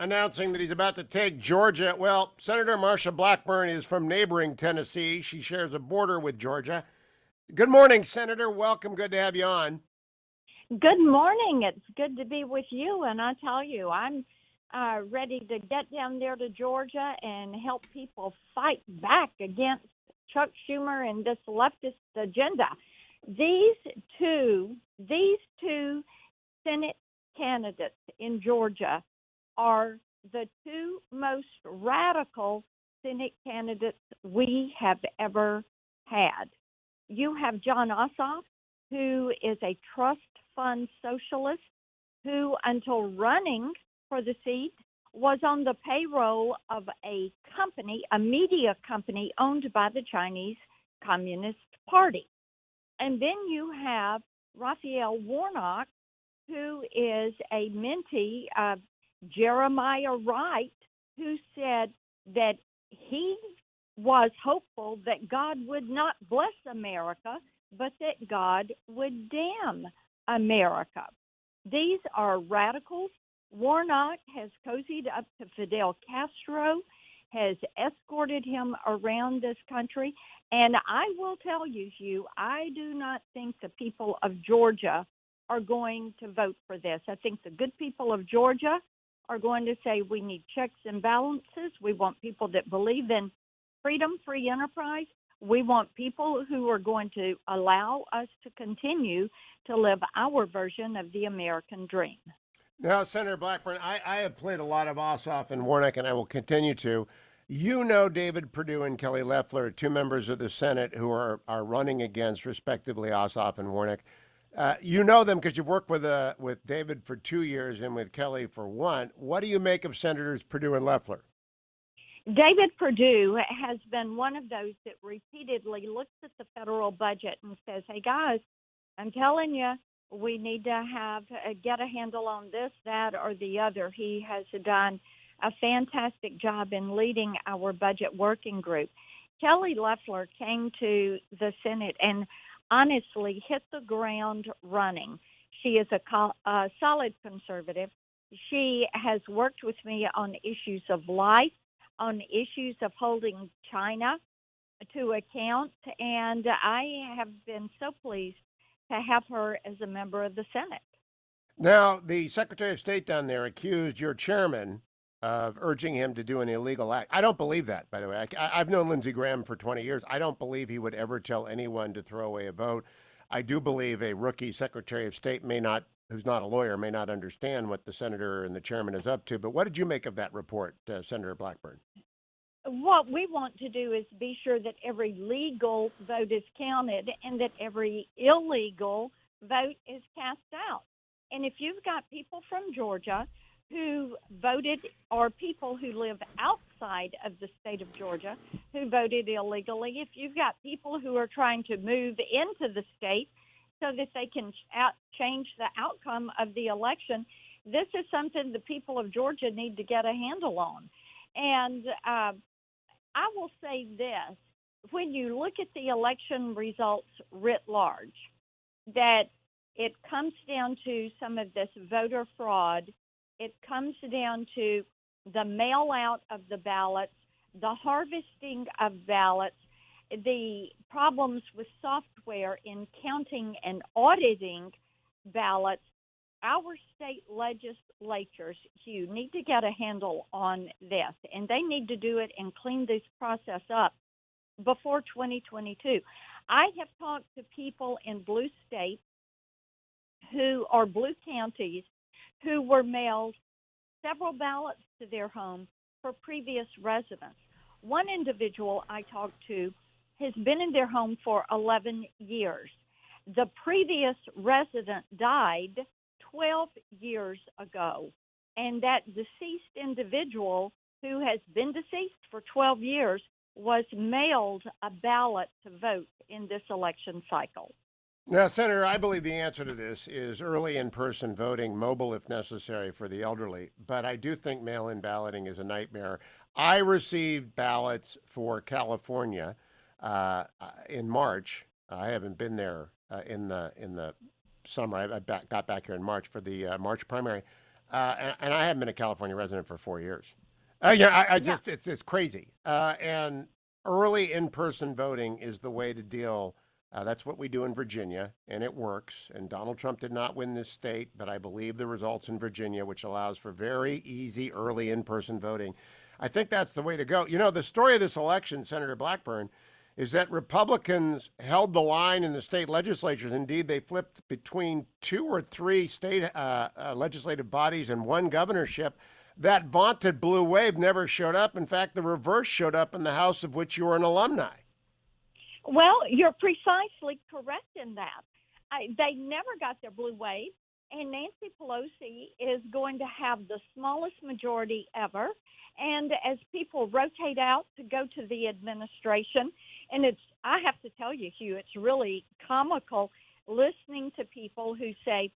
announcing that he's about to take Georgia. Well, Senator Marsha Blackburn is from neighboring Tennessee. She shares a border with Georgia. Good morning, Senator. Welcome. Good to have you on. Good morning. It's good to be with you. And I tell you, I'm ready to get down there to Georgia and help people fight back against Chuck Schumer and this leftist agenda. These two Senate candidates in Georgia are the two most radical Senate candidates we have ever had. You have John Ossoff, who is a trust fund socialist who, until running for the seat, was on the payroll of a company, a media company owned by the Chinese Communist Party. And then you have Raphael Warnock, who is a mentee of Jeremiah Wright, who said that he was hopeful that God would not bless America, but that God would damn America. These are radicals. Warnock has cozied up to Fidel Castro, has escorted him around this country. And I will tell you, Hugh, I do not think the people of Georgia are going to vote for this. I think the good people of Georgia are going to say we need checks and balances. We want people that believe in freedom, free enterprise. We want people who are going to allow us to continue to live our version of the American dream. Now, Senator Blackburn, I have played a lot of Ossoff and Warnock, and I will continue to. You know David Perdue and Kelly Leffler, two members of the Senate who are running against, respectively, Ossoff and Warnock. You know them because you've worked with David for 2 years and with Kelly for one. What do you make of Senators Perdue and Leffler? David Perdue has been one of those that repeatedly looks at the federal budget and says, hey, guys, I'm telling you, we need to get a handle on this, that, or the other. He has done a fantastic job in leading our budget working group. Kelly Leffler came to the Senate and honestly hit the ground running. She is a solid conservative. She has worked with me on issues of life, on issues of holding China to account, and I have been so pleased to have her as a member of the Senate. Now, the Secretary of State down there accused your chairman of urging him to do an illegal act. I don't believe that, by the way. I've known Lindsey Graham for 20 years. I don't believe he would ever tell anyone to throw away a vote. I do believe a rookie Secretary of State who's not a lawyer, may not understand what the senator and the chairman is up to. But what did you make of that report, Senator Blackburn? What we want to do is be sure that every legal vote is counted and that every illegal vote is cast out. And if you've got people from Georgia who voted, or people who live outside of the state of Georgia who voted illegally, if you've got people who are trying to move into the state so that they can change the outcome of the election, this is something the people of Georgia need to get a handle on. And I will say this, when you look at the election results writ large, that it comes down to some of this voter fraud. It comes down to the mail out of the ballots, the harvesting of ballots, the problems with software in counting and auditing ballots. Our state legislatures, Hugh, need to get a handle on this, and they need to do it and clean this process up before 2022. I have talked to people in blue states who are blue counties who were mailed several ballots to their home for previous residents. One individual I talked to has been in their home for 11 years. The previous resident died 12 years ago, and that deceased individual who has been deceased for 12 years was mailed a ballot to vote in this election cycle. Now, Senator, I believe the answer to this is early in-person voting, mobile if necessary for the elderly. But I do think mail-in balloting is a nightmare. I received ballots for California in March. I haven't been there in the summer. I got back here in March for the March primary. and I haven't been a California resident for 4 years. Yeah, I Yeah. just it's crazy. And early in-person voting is the way to deal. That's what we do in Virginia, and it works. And Donald Trump did not win this state, but I believe the results in Virginia, which allows for very easy early in-person voting. I think that's the way to go. You know, the story of this election, Senator Blackburn, is that Republicans held the line in the state legislatures. Indeed, they flipped between two or three state legislative bodies and one governorship. That vaunted blue wave never showed up. In fact, the reverse showed up in the House of which you were an alumni. Well, you're precisely correct in that. They never got their blue wave, and Nancy Pelosi is going to have the smallest majority ever. And as people rotate out to go to the administration, and I have to tell you, Hugh, it's really comical listening to people who say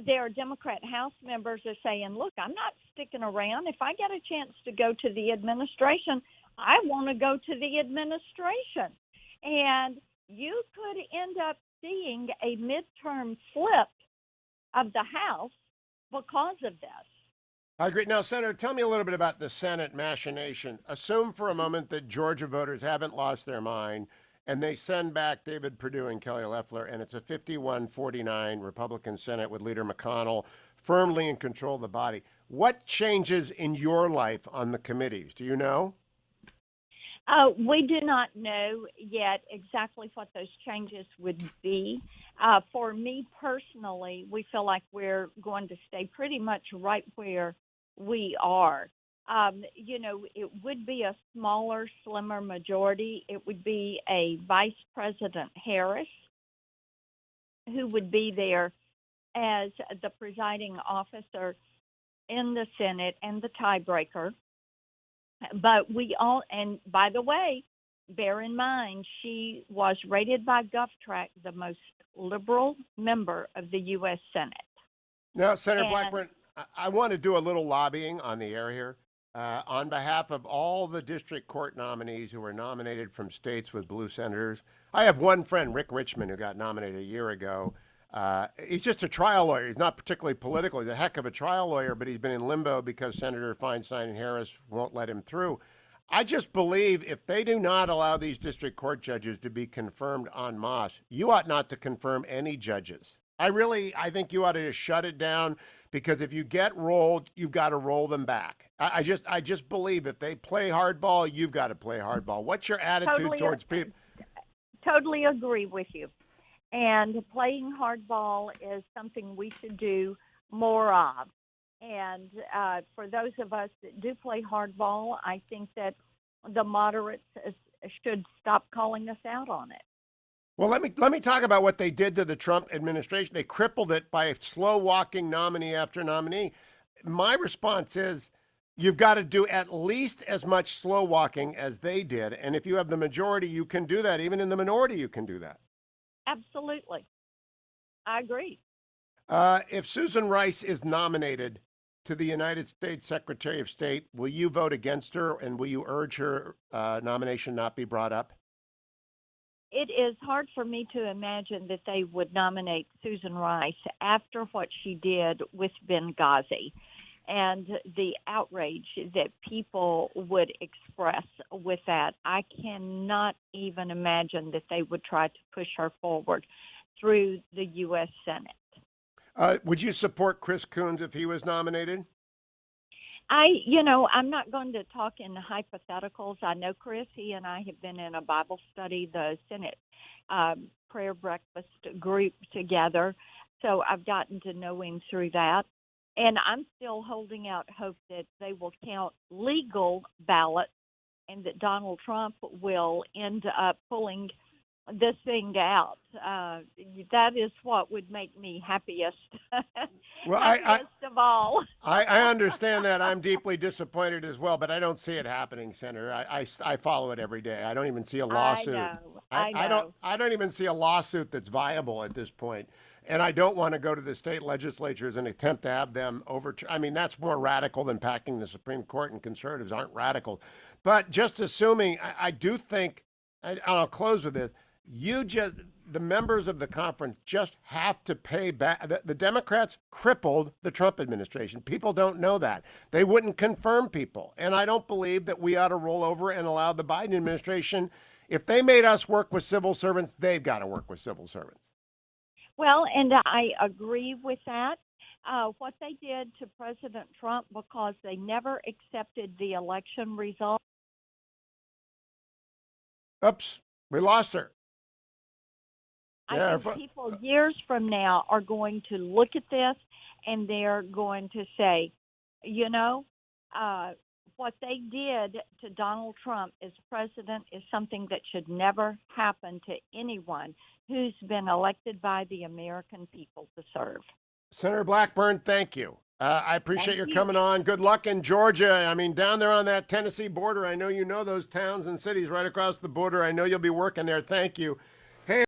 their Democrat House members are saying, look, I'm not sticking around. If I get a chance to go to the administration, I want to go to the administration. And you could end up seeing a midterm flip of the House because of this. I agree. Now, Senator, tell me a little bit about the Senate machination. Assume for a moment that Georgia voters haven't lost their mind and they send back David Perdue and Kelly Leffler, and it's a 51-49 Republican Senate with Leader McConnell firmly in control of the body. What changes in your life on the committees? Do you know? We do not know yet exactly what those changes would be. For me personally, we feel like we're going to stay pretty much right where we are. It would be a smaller, slimmer majority. It would be a Vice President Harris who would be there as the presiding officer in the Senate and the tiebreaker. But and by the way, bear in mind, she was rated by GovTrack the most liberal member of the U.S. Senate. Now, Senator Blackburn, I want to do a little lobbying on the air here. On behalf of all the district court nominees who were nominated from states with blue senators, I have one friend, Rick Richmond, who got nominated a year ago. He's just a trial lawyer. He's not particularly political. He's a heck of a trial lawyer, but he's been in limbo because Senator Feinstein and Harris won't let him through. I just believe if they do not allow these district court judges to be confirmed en masse, you ought not to confirm any judges. I think you ought to just shut it down because if you get rolled, you've got to roll them back. I just believe if they play hardball, you've got to play hardball. What's your attitude towards people? Totally agree with you. And playing hardball is something we should do more of. And for those of us that do play hardball, I think that the moderates should stop calling us out on it. Well, let me talk about what they did to the Trump administration. They crippled it by slow walking nominee after nominee. My response is you've got to do at least as much slow walking as they did. And if you have the majority, you can do that. Even in the minority, you can do that. Absolutely. I agree. If Susan Rice is nominated to the United States Secretary of State, will you vote against her and will you urge her nomination not be brought up? It is hard for me to imagine that they would nominate Susan Rice after what she did with Benghazi and the outrage that people would express with that. I cannot even imagine that they would try to push her forward through the U.S. Senate. Would you support Chris Coons if he was nominated? I'm not going to talk in hypotheticals. I know Chris. He and I have been in a Bible study, the Senate prayer breakfast group together. So I've gotten to know him through that. And I'm still holding out hope that they will count legal ballots and that Donald Trump will end up pulling this thing out. That is what would make me happiest. Well, happiest of all. I understand that. I'm deeply disappointed as well, but I don't see it happening, Senator. I follow it every day. I don't even see a lawsuit. I know. I don't even see a lawsuit that's viable at this point. And I don't want to go to the state legislatures and attempt to have them overturn. I mean, that's more radical than packing the Supreme Court, and conservatives aren't radical. But just assuming, I do think, and I'll close with this. the members of the conference just have to pay back. The Democrats crippled the Trump administration. People don't know that. They wouldn't confirm people. And I don't believe that we ought to roll over and allow the Biden administration, if they made us work with civil servants, they've got to work with civil servants. Well, and I agree with that. What they did to President Trump, because they never accepted the election result. Oops, we lost her. I think people years from now are going to look at this and they're going to say, you know, what they did to Donald Trump as president is something that should never happen to anyone who's been elected by the American people to serve. Senator Blackburn, thank you. I appreciate Thank your you. coming on. Good luck in Georgia. I mean, down there on that Tennessee border, I know you know those towns and cities right across the border. I know you'll be working there. Thank you.